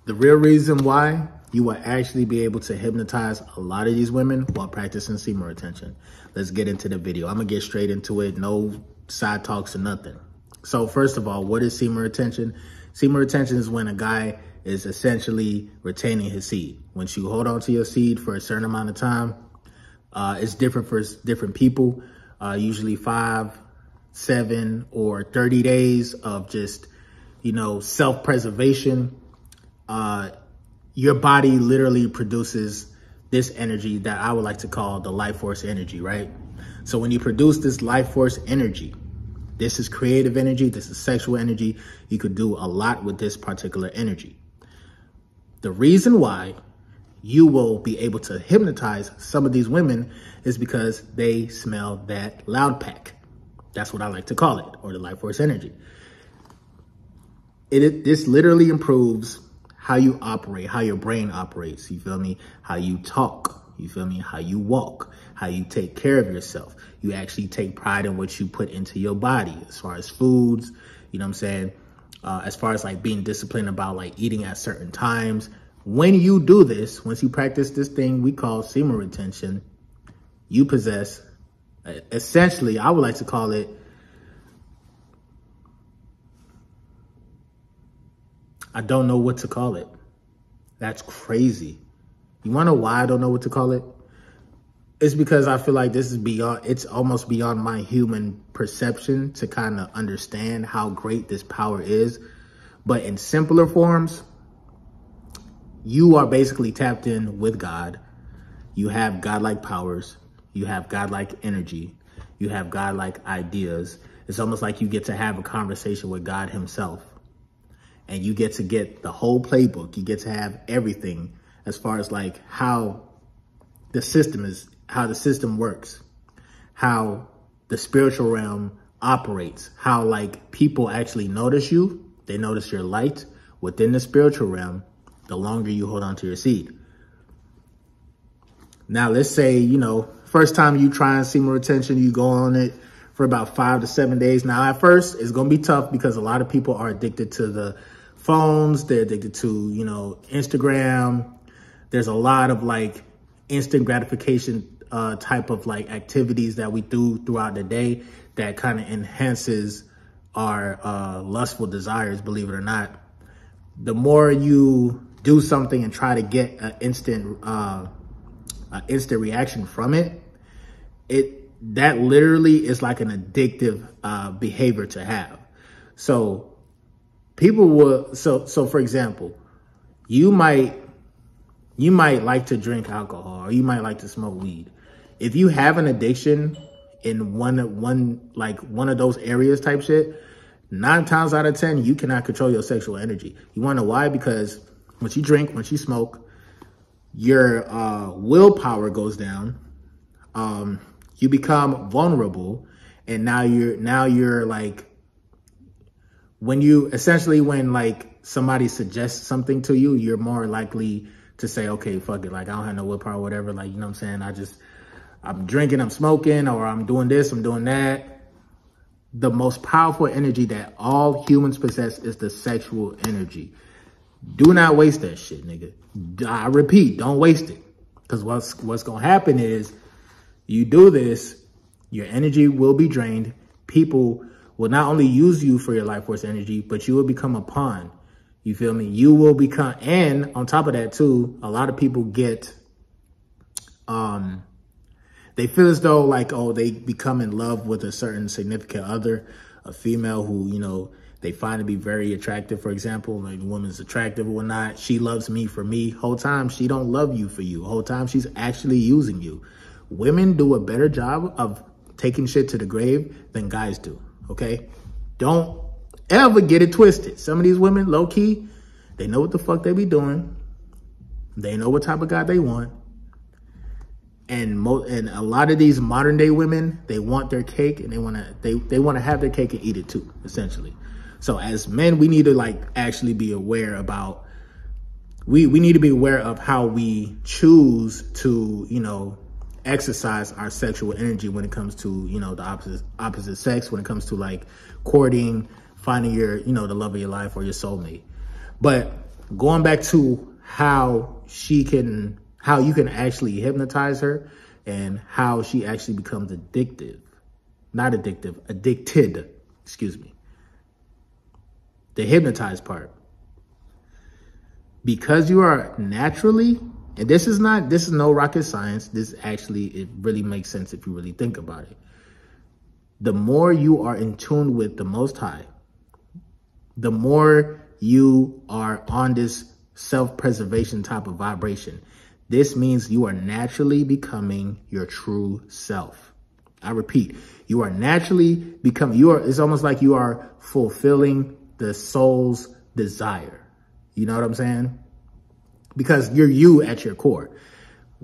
The real reason why you will actually be able to hypnotize a lot of these women while practicing semen retention. Let's get into the video. I'm gonna get straight into it. No side talks or nothing. So first of all, what is semen retention? Semen retention is when a guy is essentially retaining his seed. Once you hold on to your seed for a certain amount of time, it's different for different people. Usually 5, 7, or 30 days of just, self-preservation. Your body literally produces this energy that I would like to call the life force energy, right? So when you produce this life force energy, this is creative energy, this is sexual energy. You could do a lot with this particular energy. The reason why you will be able to hypnotize some of these women is because they smell that loud pack. That's what I like to call it, or the life force energy. This literally improves how you operate, how your brain operates, you feel me? How you talk, you feel me? How you walk, how you take care of yourself. You actually take pride in what you put into your body as far as foods, you know what I'm saying? As far as like being disciplined about like eating at certain times. When you do this, once you practice this thing we call semen retention, you possess, essentially, I would like to call it, I don't know what to call it. That's crazy. You wanna know why I don't know what to call it? It's because I feel like this is beyond, it's almost beyond my human perception to kind of understand how great this power is. But in simpler forms, you are basically tapped in with God. You have godlike powers. You have godlike energy. You have godlike ideas. It's almost like you get to have a conversation with God himself. And you get to get the whole playbook. You get to have everything as far as like how the system works, how the spiritual realm operates, how like people actually notice you. They notice your light within the spiritual realm the longer you hold on to your seed. Now, let's say, first time you try semen retention, you go on it for about 5 to 7 days. Now, at first, it's going to be tough because a lot of people are addicted to the phones. They're addicted to, Instagram. There's a lot of like instant gratification type of like activities that we do throughout the day that kind of enhances our lustful desires, believe it or not. The more you do something and try to get an instant reaction from it, that literally is like an addictive behavior to have. So people will, so for example, you might like to drink alcohol, or you might like to smoke weed. If you have an addiction in one of those areas type shit, 9 times out of 10, you cannot control your sexual energy. You want to know why? Because once you drink, once you smoke, your willpower goes down. You become vulnerable, and now you're like, when like somebody suggests something to you, you're more likely to say, okay, fuck it. Like, I don't have no willpower or whatever. Like, you know what I'm saying? I'm drinking, I'm smoking, or I'm doing this, I'm doing that. The most powerful energy that all humans possess is the sexual energy. Do not waste that shit, nigga. I repeat, don't waste it. Because what's going to happen is you do this, your energy will be drained. People will not only use you for your life force energy, but you will become a pawn. You feel me? You will become, and on top of that too, a lot of people get, they feel as though like, oh, they become in love with a certain significant other, a female who, they find to be very attractive. For example, like the woman's attractive or not. She loves me for me. Whole time she don't love you for you. Whole time she's actually using you. Women do a better job of taking shit to the grave than guys do. Okay? Don't ever get it twisted. Some of these women, low key, they know what the fuck they be doing. They know what type of guy they want. And a lot of these modern day women, they want their cake and they want to have their cake and eat it too, essentially. So as men, we need to like actually be aware about, we need to be aware of how we choose to, exercise our sexual energy when it comes to, the opposite sex, when it comes to like courting, finding your, the love of your life or your soulmate. But going back to how you can actually hypnotize her and how she actually becomes addicted, excuse me. The hypnotized part. Because you are naturally, and this is no rocket science. This actually, it really makes sense if you really think about it. The more you are in tune with the Most High, the more you are on this self-preservation type of vibration. This means you are naturally becoming your true self. I repeat, you are naturally becoming, it's almost like you are fulfilling the soul's desire. You know what I'm saying? Because you're you at your core.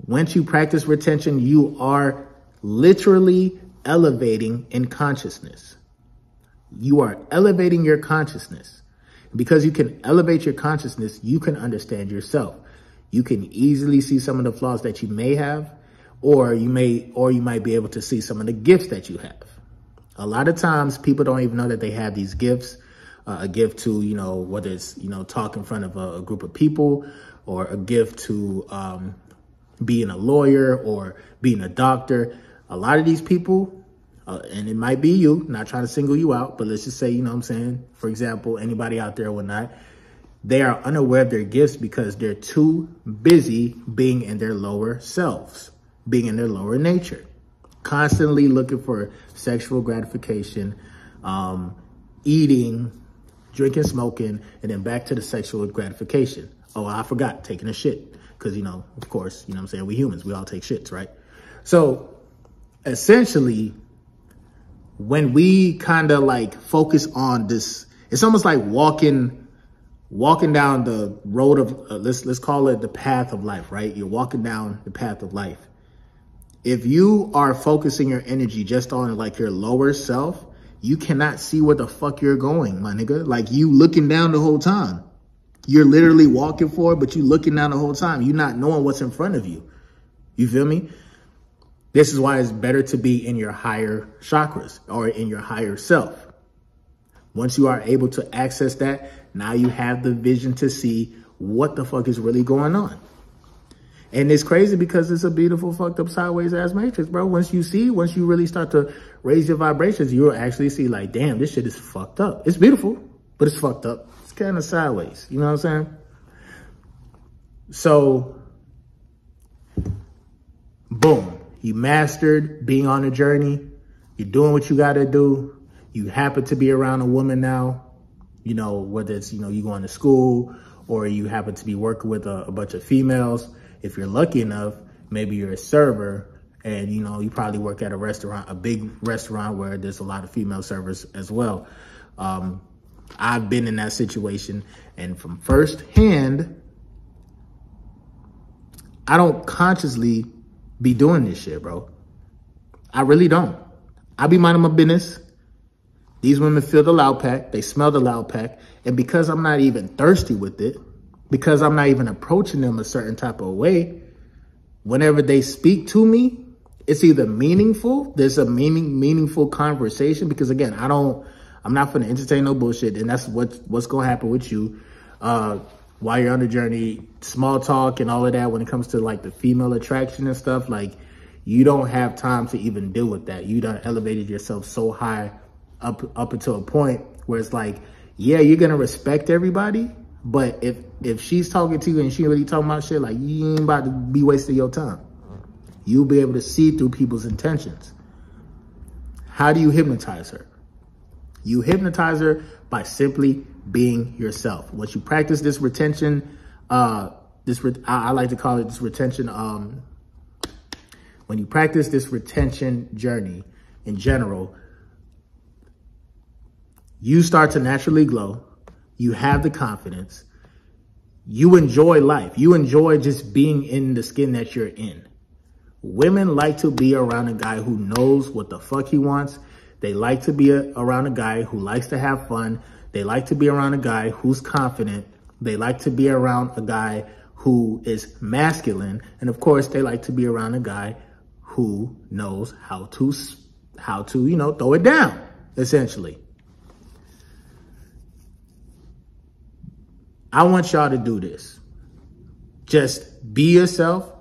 Once you practice retention, you are literally elevating in consciousness. You are elevating your consciousness. Because you can elevate your consciousness, you can understand yourself. You can easily see some of the flaws that you may have, or you might be able to see some of the gifts that you have. A lot of times people don't even know that they have these gifts. A gift to, whether it's, talk in front of a group of people, or a gift to being a lawyer or being a doctor. A lot of these people, and it might be you, not trying to single you out, but let's just say, for example, anybody out there or whatnot, they are unaware of their gifts because they're too busy being in their lower selves, being in their lower nature, constantly looking for sexual gratification, eating, drinking, smoking, and then back to the sexual gratification. Oh, I forgot, taking a shit. Because, of course, we humans, we all take shits, right? So essentially, when we kind of like focus on this, it's almost like walking down the road of, let's call it the path of life, right? You're walking down the path of life. If you are focusing your energy just on like your lower self, you cannot see where the fuck you're going, my nigga. Like you looking down the whole time. You're literally walking forward, but you looking down the whole time. You're not knowing what's in front of you. You feel me? This is why it's better to be in your higher chakras or in your higher self. Once you are able to access that, now you have the vision to see what the fuck is really going on. And it's crazy because it's a beautiful, fucked up, sideways ass matrix, bro. Once you really start to raise your vibrations, you'll actually see like, damn, this shit is fucked up. It's beautiful, but it's fucked up. It's kind of sideways. You know what I'm saying? So, boom. You mastered being on a journey. You're doing what you got to do. You happen to be around a woman now, whether it's, you going to school or you happen to be working with a bunch of females. If you're lucky enough, maybe you're a server and, you probably work at a restaurant, a big restaurant where there's a lot of female servers as well. I've been in that situation, and from first hand, I don't consciously be doing this shit, bro. I really don't. I be minding my business. These women feel the loud pack. They smell the loud pack. And because I'm not even thirsty with it, because I'm not even approaching them a certain type of way, whenever they speak to me, it's either meaningful. There's a meaningful conversation because, again, I'm not going to entertain no bullshit. And that's what's going to happen with you while you're on the journey. Small talk and all of that when it comes to like the female attraction and stuff, like you don't have time to even deal with that. You done elevated yourself so high up until a point where it's like, yeah, you're going to respect everybody. But if she's talking to you and she really talking about shit, like you ain't about to be wasting your time. You'll be able to see through people's intentions. How do you hypnotize her? You hypnotize her by simply being yourself. Once you practice this retention, I like to call it this retention. When you practice this retention journey in general, you start to naturally glow. You have the confidence. You enjoy life. You enjoy just being in the skin that you're in. Women like to be around a guy who knows what the fuck he wants. They like to be around a guy who likes to have fun. They like to be around a guy who's confident. They like to be around a guy who is masculine. And of course, they like to be around a guy who knows how to throw it down, essentially. I want y'all to do this. Just be yourself,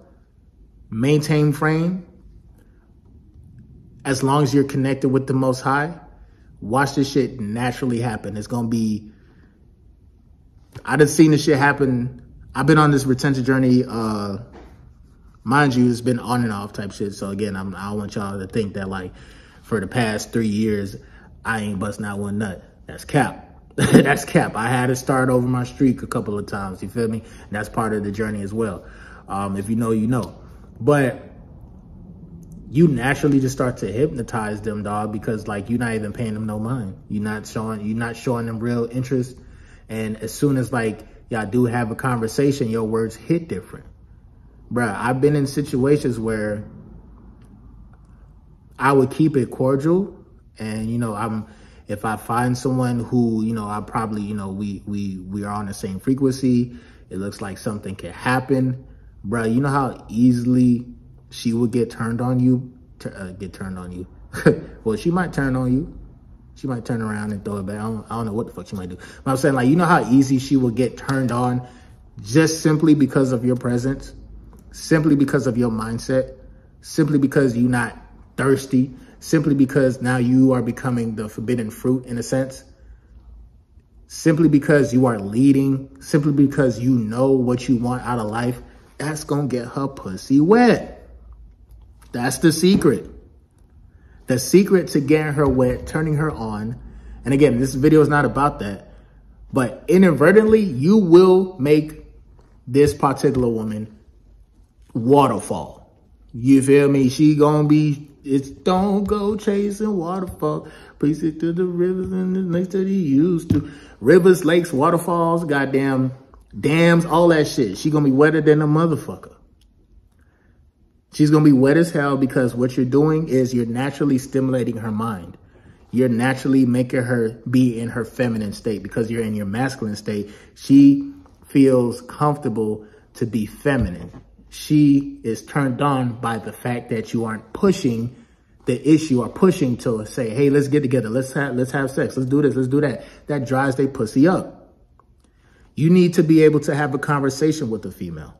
maintain frame. As long as you're connected with the Most High, watch this shit naturally happen. It's going to be, I done seen this shit happen. I've been on this retention journey, mind you, it's been on and off type shit. So again, I don't want y'all to think that like for the past 3 years, I ain't busting out one nut. That's cap. That's cap. I had to start over my streak a couple of times. You feel me? And that's part of the journey as well. If you know, you know. But you naturally just start to hypnotize them, dog, because like you're not even paying them no mind. You're not showing them real interest. And as soon as like y'all do have a conversation, your words hit different. Bruh, I've been in situations where I would keep it cordial, and you know, if I find someone who, you know, I probably, you know, we are on the same frequency, it looks like something can happen, bruh, you know how easily she would get turned on you, well, she might turn on you. She might turn around and throw it back. I don't know what the fuck she might do. But I'm saying, like, you know how easy she will get turned on just simply because of your presence, simply because of your mindset, simply because you're not thirsty, simply because now you are becoming the forbidden fruit in a sense, simply because you are leading, simply because you know what you want out of life. That's going to get her pussy wet. That's the secret. The secret to getting her wet, turning her on. And again, this video is not about that. But inadvertently, you will make this particular woman waterfall. You feel me? She gonna be, it's don't go chasing waterfall. Please stick to the rivers and the lakes that he used to. Rivers, lakes, waterfalls, goddamn dams, all that shit. She gonna be wetter than a motherfucker. She's going to be wet as hell because what you're doing is you're naturally stimulating her mind. You're naturally making her be in her feminine state because you're in your masculine state. She feels comfortable to be feminine. She is turned on by the fact that you aren't pushing the issue or pushing to say, hey, let's get together. Let's have sex. Let's do this. Let's do that. That drives their pussy up. You need to be able to have a conversation with a female.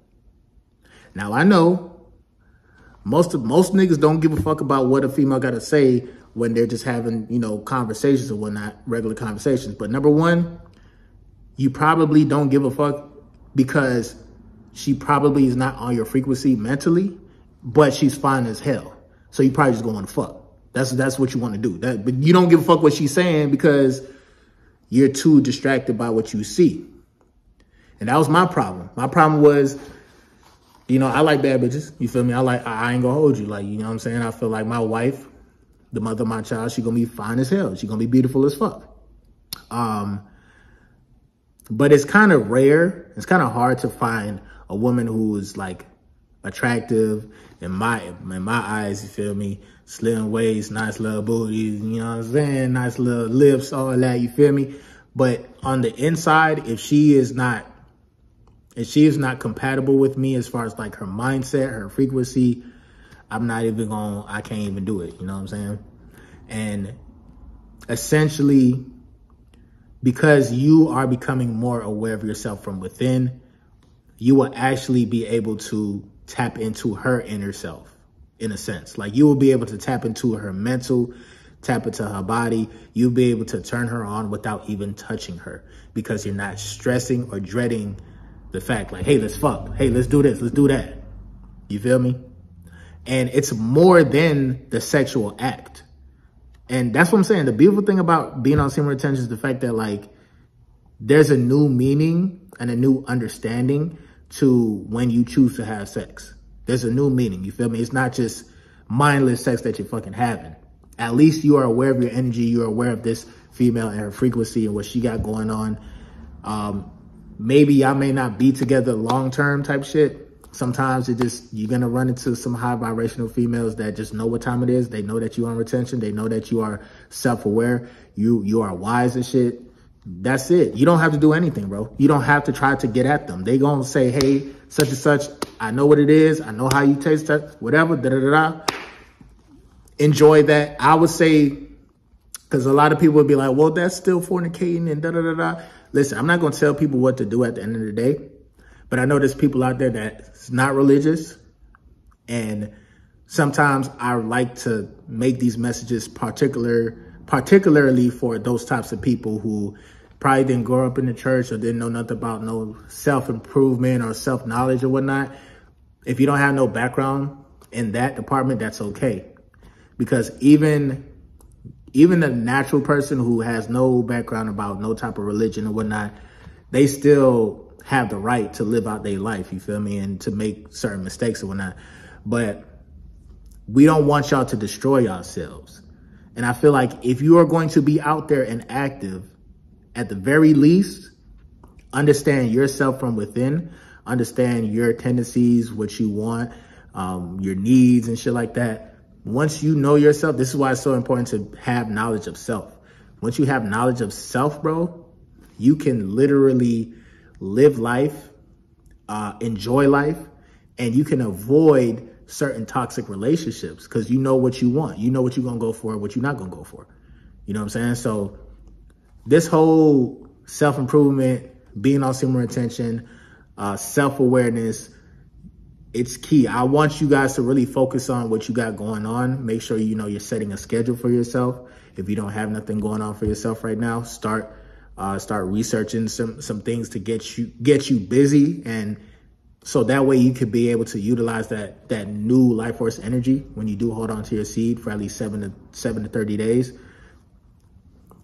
Now, I know most niggas don't give a fuck about what a female got to say when they're just having, you know, conversations or whatnot, regular conversations. But number one, you probably don't give a fuck because she probably is not on your frequency mentally, but she's fine as hell. So you probably just going to fuck. That's what you want to do. But you don't give a fuck what she's saying because you're too distracted by what you see. And that was my problem. My problem was, you know, I like bad bitches. You feel me? I ain't gonna hold you. Like, you know what I'm saying? I feel like my wife, the mother of my child, she gonna be fine as hell. She gonna be beautiful as fuck. But it's kind of rare. It's kind of hard to find a woman who is like attractive in my eyes. You feel me? Slim waist, nice little booties. You know what I'm saying? Nice little lips, all that. You feel me? But on the inside, if she is not compatible with me as far as like her mindset, her frequency, I can't even do it. You know what I'm saying? And essentially, because you are becoming more aware of yourself from within, you will actually be able to tap into her inner self in a sense. Like you will be able to tap into her mental, tap into her body. You'll be able to turn her on without even touching her because you're not stressing or dreading the fact like, hey, let's fuck. Hey, let's do this. Let's do that. You feel me? And it's more than the sexual act. And that's what I'm saying. The beautiful thing about being on semen retention is the fact that like there's a new meaning and a new understanding to when you choose to have sex. There's a new meaning. You feel me? It's not just mindless sex that you're fucking having. At least you are aware of your energy. You're aware of this female and her frequency and what she got going on. Maybe y'all may not be together long-term type shit. Sometimes you're going to run into some high vibrational females that just know what time it is. They know that you're on retention. They know that you are self-aware. You are wise and shit. That's it. You don't have to do anything, bro. You don't have to try to get at them. They going to say, hey, such and such, I know what it is. I know how you taste that, whatever, da-da-da-da. Enjoy that. I would say, because a lot of people would be like, well, that's still fornicating and da-da-da-da. Listen, I'm not going to tell people what to do at the end of the day, but I know there's people out there that's not religious, and sometimes I like to make these messages particularly for those types of people who probably didn't grow up in the church or didn't know nothing about no self-improvement or self-knowledge or whatnot. If you don't have no background in that department, that's okay. Because even a natural person who has no background about no type of religion or whatnot, they still have the right to live out their life, you feel me, and to make certain mistakes or whatnot. But we don't want y'all to destroy yourselves. And I feel like if you are going to be out there and active, at the very least, understand yourself from within, understand your tendencies, what you want, your needs and shit like that. Once you know yourself, this is why it's so important to have knowledge of self. Once you have knowledge of self, bro, you can literally live life, enjoy life, and you can avoid certain toxic relationships because you know what you want. You know what you're going to go for, what you're not going to go for. You know what I'm saying? So this whole self-improvement, being on semen retention, self-awareness, it's key. I want you guys to really focus on what you got going on. Make sure you know you're setting a schedule for yourself. If you don't have nothing going on for yourself right now, start researching some things to get you busy, and so that way you could be able to utilize that new life force energy when you do hold on to your seed for at least 7 to 30 days.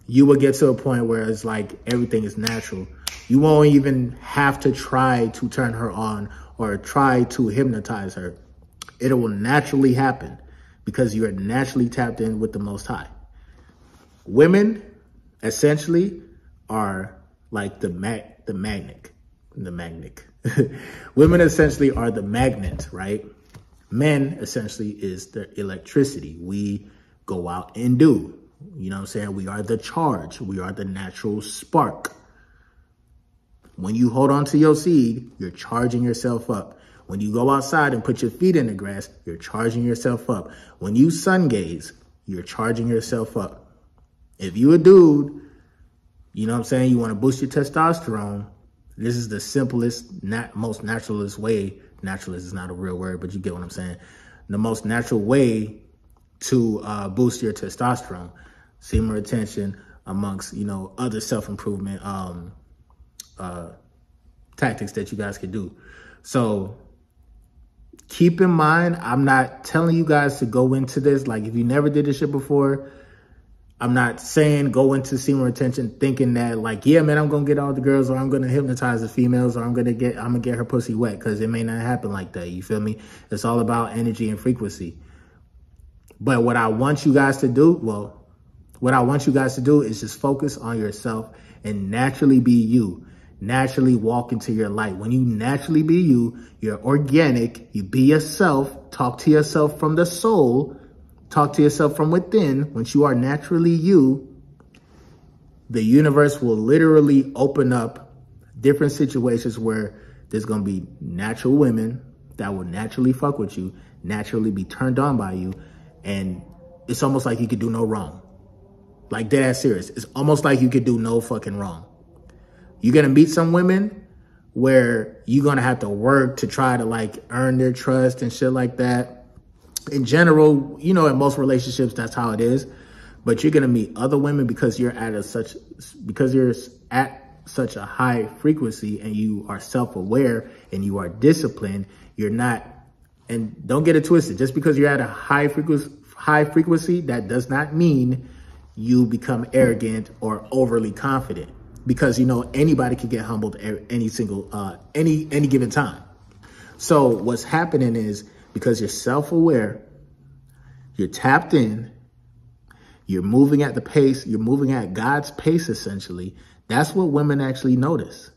You will get to a point where it's like everything is natural. You won't even have to try to turn her on or try to hypnotize her. It will naturally happen because you're naturally tapped in with the Most High. Women essentially are like the magnet. Women essentially are the magnet, right? Men essentially is the electricity. We go out and do. You know what I'm saying? We are the charge. We are the natural spark. When you hold on to your seed, you're charging yourself up. When you go outside and put your feet in the grass, you're charging yourself up. When you sun gaze, you're charging yourself up. If you a dude, you know what I'm saying, you want to boost your testosterone, this is the simplest, most naturalist way. Naturalist is not a real word, but you get what I'm saying. The most natural way to boost your testosterone, semen retention, amongst, you know, other self-improvement tactics that you guys could do. So keep in mind, I'm not telling you guys to go into this. Like, if you never did this shit before, I'm not saying go into semen retention thinking that, like, yeah, man, I'm going to get all the girls, or I'm going to hypnotize the females, or I'm going to get her pussy wet, because it may not happen like that. You feel me? It's all about energy and frequency. But what I want you guys to do, is just focus on yourself and naturally be you. Naturally walk into your light. When you naturally be you, you're organic, you be yourself, talk to yourself from the soul, talk to yourself from within. Once you are naturally you, the universe will literally open up different situations where there's going to be natural women that will naturally fuck with you, naturally be turned on by you. And it's almost like you could do no wrong. Like, dead ass serious. It's almost like you could do no fucking wrong. You're going to meet some women where you're going to have to work to try to, like, earn their trust and shit like that. In general, you know, in most relationships, that's how it is. But you're going to meet other women because you're at such a high frequency, and you are self-aware and you are disciplined. You're not, and don't get it twisted. Just because you're at a high frequency, that does not mean you become arrogant or overly confident. Because, you know, anybody can get humbled at any given time. So what's happening is, because you're self-aware, you're tapped in, you're moving at the pace, you're moving at God's pace, essentially. That's what women actually notice.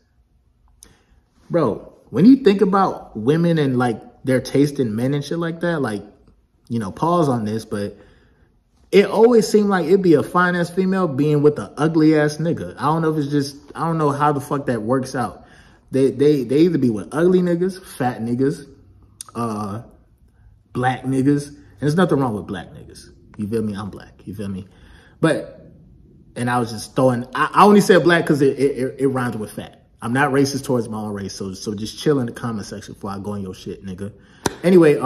Bro, when you think about women and, like, their taste in men and shit like that, like, you know, pause on this, but it always seemed like it'd be a fine-ass female being with an ugly-ass nigga. I don't know if it's just, I don't know how the fuck that works out. They either be with ugly niggas, fat niggas, black niggas. And there's nothing wrong with black niggas. You feel me? I'm black. You feel me? But And I was just throwing, I only said black because it rhymes with fat. I'm not racist towards my own race, so just chill in the comment section before I go on your shit, nigga. Anyway, that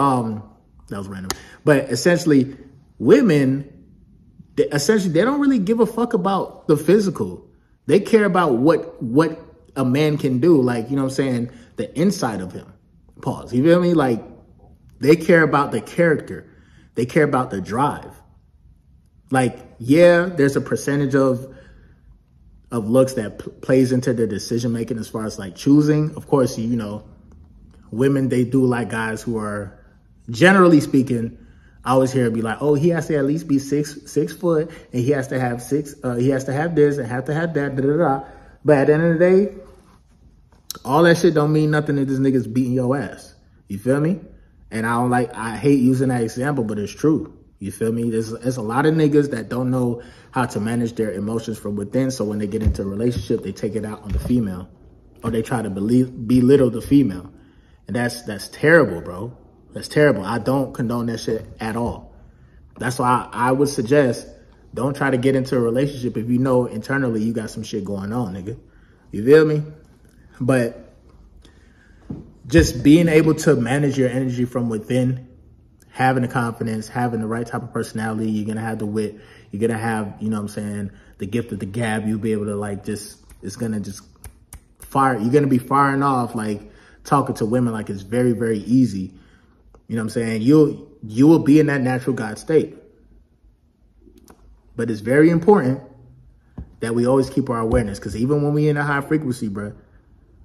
was random. But essentially, women, they don't really give a fuck about the physical. They care about what a man can do, like, you know what I'm saying, the inside of him. Pause. You feel me? Like, they care about the character. They care about the drive. Like, yeah, there's a percentage of looks that plays into their decision making as far as like choosing. Of course, you know, women, they do like guys who are, generally speaking, I always hear it be like, oh, he has to at least be six foot, and he has to have he has to have this and have to have that, da da da. But at the end of the day, all that shit don't mean nothing if this nigga's beating your ass. You feel me? And I hate using that example, but it's true. You feel me? There's a lot of niggas that don't know how to manage their emotions from within. So when they get into a relationship, they take it out on the female, or they try to belittle the female. And that's terrible, bro. That's terrible. I don't condone that shit at all. That's why I would suggest, don't try to get into a relationship if you know internally you got some shit going on, nigga. You feel me? But just being able to manage your energy from within, having the confidence, having the right type of personality, you're going to have the wit, you're going to have, you know what I'm saying, the gift of the gab. You'll be able to like it's going to just fire. You're going to be firing off, like talking to women like it's very, very easy. You know what I'm saying? You will be in that natural God state. But it's very important that we always keep our awareness, because even when we in a high frequency, bro,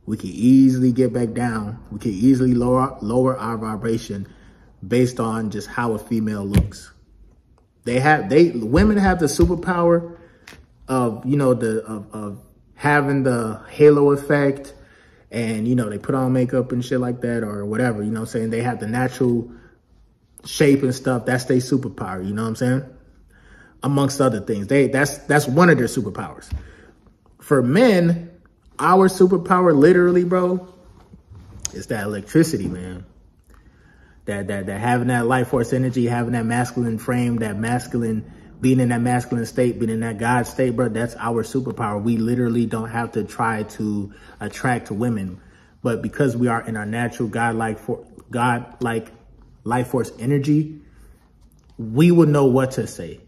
we can easily get back down. We can easily lower our vibration based on just how a female looks. Women have the superpower of, you know, of having the halo effect, and, you know, they put on makeup and shit like that or whatever, you know what I'm saying? They have the natural shape and stuff. That's their superpower, you know what I'm saying? Amongst other things. That's one of their superpowers. For men, our superpower, literally, bro, is that electricity, man. That having that life force energy, having that masculine frame, that masculine, being in that masculine state, being in that God state, bro, that's our superpower. We literally don't have to try to attract women. But because we are in our natural God-like life force energy, we will know what to say.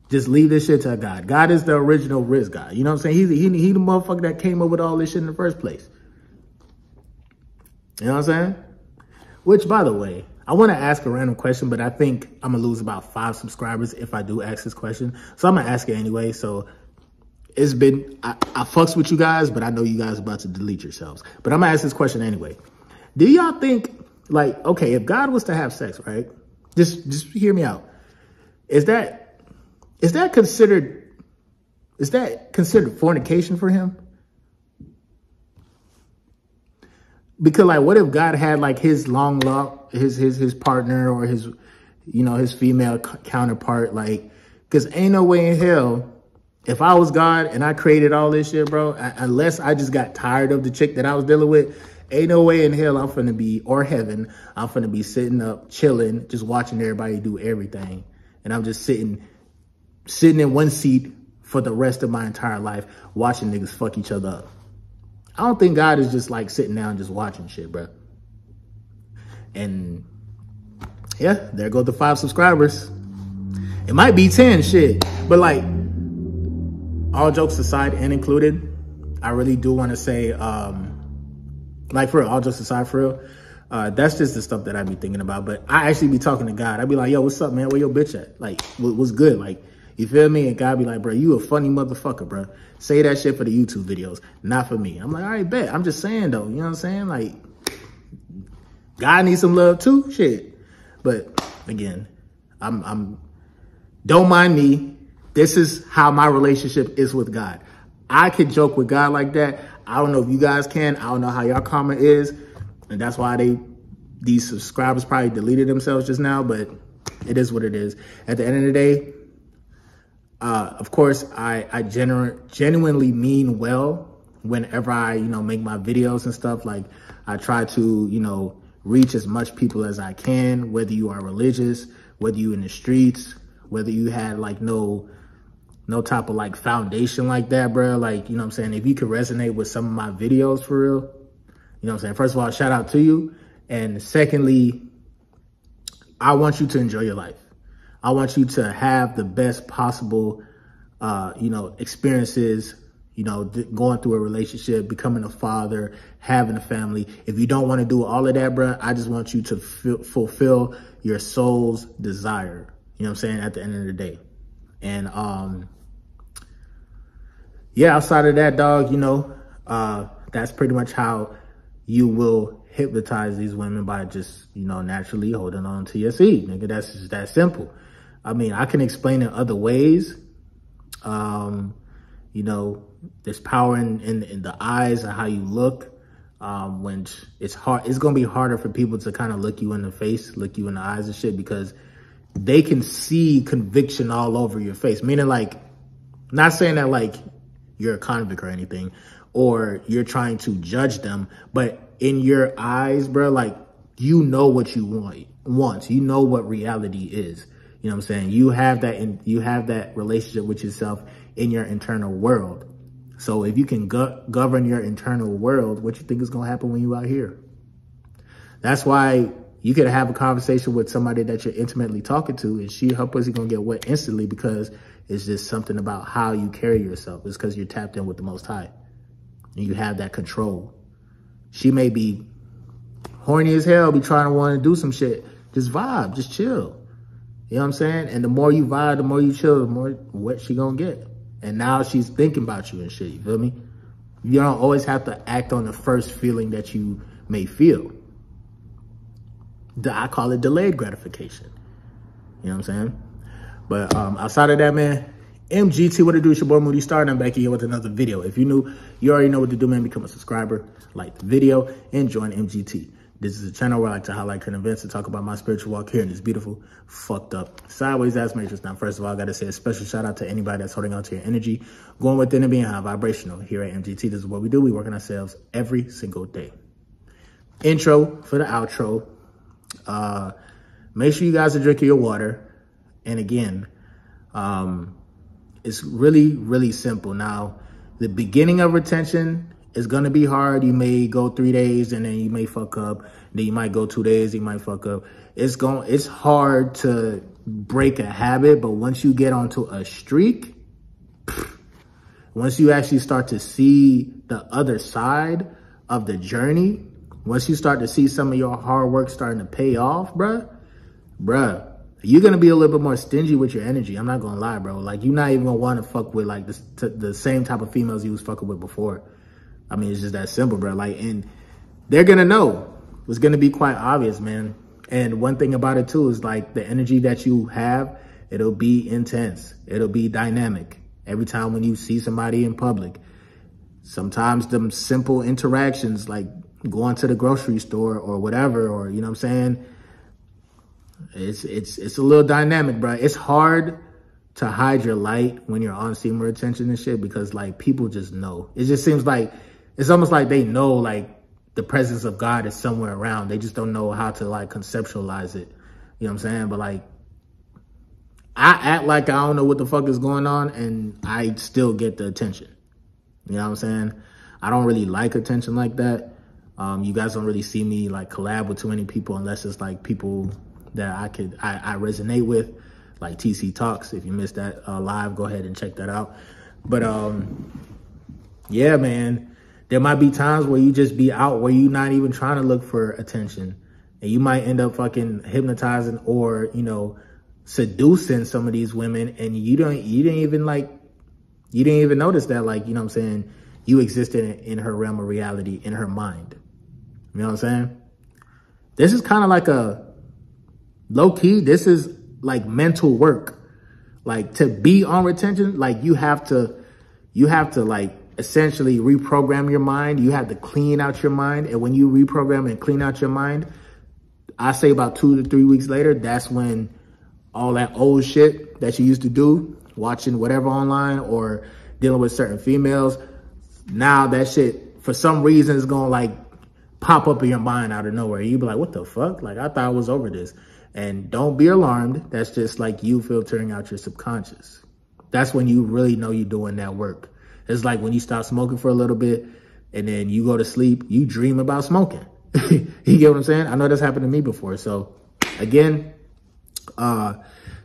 Just leave this shit to God. God is the original risk God. You know what I'm saying? He the motherfucker that came up with all this shit in the first place. You know what I'm saying? Which, by the way, I want to ask a random question, but I think I'm going to lose about 5 subscribers if I do ask this question. So I'm going to ask it anyway. So it's been, I fucks with you guys, but I know you guys are about to delete yourselves. But I'm going to ask this question anyway. Do y'all think, like, okay, if God was to have sex, right? Just hear me out. Is that considered fornication for him? Because, like, what if God had like his his partner or his, you know, his female counterpart? Like, because ain't no way in hell, if I was God and I created all this shit, bro, unless I just got tired of the chick that I was dealing with, ain't no way in hell I'm finna be, or heaven, I'm finna be sitting up, chilling, just watching everybody do everything. And I'm just sitting in one seat for the rest of my entire life, watching niggas fuck each other up. I don't think God is just like sitting down just watching shit, bro. And yeah, there go the 5 subscribers. It might be 10, shit. But like, all jokes aside and included, I really do want to say, like, for real, all jokes aside, for real, that's just the stuff that I be thinking about. But I actually be talking to God. I be like, yo, what's up, man? Where your bitch at? Like, what's good? Like, you feel me? And God be like, bro, you a funny motherfucker, bro. Say that shit for the YouTube videos, not for me. I'm like, all right, bet. I'm just saying, though. You know what I'm saying? Like, God needs some love, too. Shit. But, again, don't mind me. This is how my relationship is with God. I could joke with God like that. I don't know if you guys can. I don't know how y'all karma is. And that's why these subscribers probably deleted themselves just now. But it is what it is. At the end of the day, of course, I genuinely mean well whenever I, you know, make my videos and stuff. Like, I try to, you know, reach as much people as I can, whether you are religious, whether you in the streets, whether you had like no no type of like foundation like that, bro. Like, you know what I'm saying? If you could resonate with some of my videos for real, you know what I'm saying? First of all, shout out to you. And secondly, I want you to enjoy your life. I want you to have the best possible, you know, experiences, you know, going through a relationship, becoming a father, having a family. If you don't want to do all of that, bro, I just want you to fulfill your soul's desire. You know what I'm saying? At the end of the day. And, yeah, outside of that, dog, you know, that's pretty much how you will hypnotize these women, by just, you know, naturally holding on to your seed, nigga. That's just that simple. I mean, I can explain it other ways. You know, there's power in the eyes and how you look. When it's hard, it's gonna be harder for people to kind of look you in the face, look you in the eyes and shit, because they can see conviction all over your face. Meaning, like, not saying that like you're a convict or anything, or you're trying to judge them, but in your eyes, bro, like, you know what you want. You know what reality is. You know what I'm saying? You have that relationship with yourself in your internal world. So if you can govern your internal world, what you think is going to happen when you out here? That's why you could have a conversation with somebody that you're intimately talking to, and her pussy going to get wet instantly, because it's just something about how you carry yourself. It's because you're tapped in with the Most High. And you have that control. She may be horny as hell, be trying to want to do some shit. Just vibe, just chill. You know what I'm saying? And the more you vibe, the more you chill, the more wet she gonna get. And now she's thinking about you and shit, you feel me? You don't always have to act on the first feeling that you may feel. I call it delayed gratification. You know what I'm saying? But outside of that, man, MGT, what it do? It's your boy Moody Starr, and I'm back here with another video. If you're new, you already know what to do, man. Become a subscriber, like the video, and join MGT. This is a channel where I like to highlight current events and talk about my spiritual walk here in this beautiful, fucked up, sideways ass matrix. Now, first of all, I got to say a special shout out to anybody that's holding on to your energy, going within and being high vibrational. Here at MGT, this is what we do. We work on ourselves every single day. Intro for the outro. Make sure you guys are drinking your water. And again, it's really, really simple. Now, the beginning of retention is going to be hard. You may go 3 days and then you may fuck up. Then you might go 2 days, you might fuck up. It's hard to break a habit, but once you get onto a streak, once you actually start to see the other side of the journey, once you start to see some of your hard work starting to pay off, bruh, you're going to be a little bit more stingy with your energy. I'm not going to lie, bro. Like, you're not even going to want to fuck with, like, the same type of females you was fucking with before. I mean, it's just that simple, bro. Like, and they're going to know. It's going to be quite obvious, man. And one thing about it, too, is, like, the energy that you have, it'll be intense. It'll be dynamic. Every time when you see somebody in public, sometimes them simple interactions, like going to the grocery store or whatever, or, you know what I'm saying? It's a little dynamic, bro. It's hard to hide your light when you're on semen retention and shit, because like people just know. It just seems like it's almost like they know like the presence of God is somewhere around. They just don't know how to like conceptualize it. You know what I'm saying? But like I act like I don't know what the fuck is going on, and I still get the attention. You know what I'm saying? I don't really like attention like that. You guys don't really see me like collab with too many people unless it's like people that I resonate with, like TC Talks. If you missed that live, go ahead and check that out. But yeah, man, there might be times where you just be out where you're not even trying to look for attention, and you might end up fucking hypnotizing or, you know, seducing some of these women, and you didn't even notice that, like, you know what I'm saying, you existed in her realm of reality, in her mind. You know what I'm saying? This is kind of like a low key, this is like mental work. Like, to be on retention, like you have to like essentially reprogram your mind. You have to clean out your mind. And when you reprogram and clean out your mind, I say about 2 to 3 weeks later, that's when all that old shit that you used to do, watching whatever online or dealing with certain females, now that shit, for some reason, is going to like pop up in your mind out of nowhere. You be like, what the fuck? Like, I thought I was over this. And don't be alarmed. That's just like you filtering out your subconscious. That's when you really know you're doing that work. It's like when you stop smoking for a little bit and then you go to sleep, you dream about smoking. You get what I'm saying? I know that's happened to me before. So again,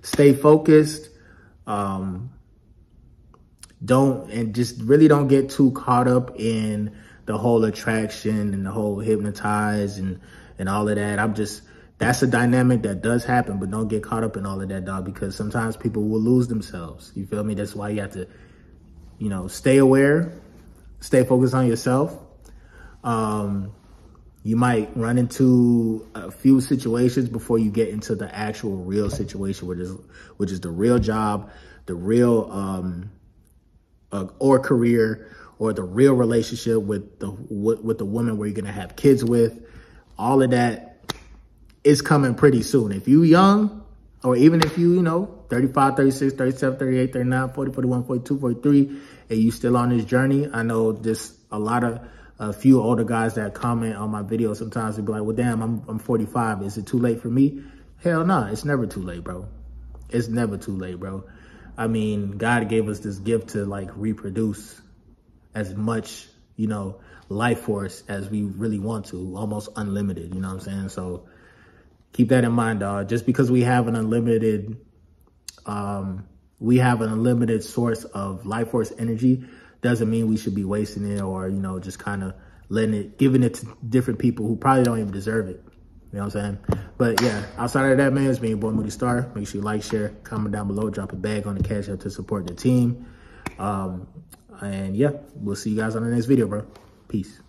stay focused. Just really don't get too caught up in the whole attraction and the whole hypnotize and all of that. That's a dynamic that does happen, but don't get caught up in all of that, dog, because sometimes people will lose themselves. You feel me? That's why you have to, stay aware, stay focused on yourself. You might run into a few situations before you get into the actual real situation, which is the real job, the real or career, or the real relationship with the woman where you're gonna have kids with. All of that is coming pretty soon. If you young, or even if you 35, 36, 37, 38, 39, 40, 41, 42, 43, and you still on this journey. I know just a few older guys that comment on my videos sometimes. They be like, well, damn, I'm 45. Is it too late for me? Hell no, it's never too late, bro. It's never too late, bro. I mean, God gave us this gift to like reproduce as much, life force as we really want to, almost unlimited, you know what I'm saying? So keep that in mind, dog. Just because we have an unlimited source of life force energy doesn't mean we should be wasting it or, just kind of giving it to different people who probably don't even deserve it. You know what I'm saying? But yeah, outside of that, man, it's me, your boy Moody Starr. Make sure you like, share, comment down below, drop a bag on the Cash App to support the team. And yeah, we'll see you guys on the next video, bro. Peace.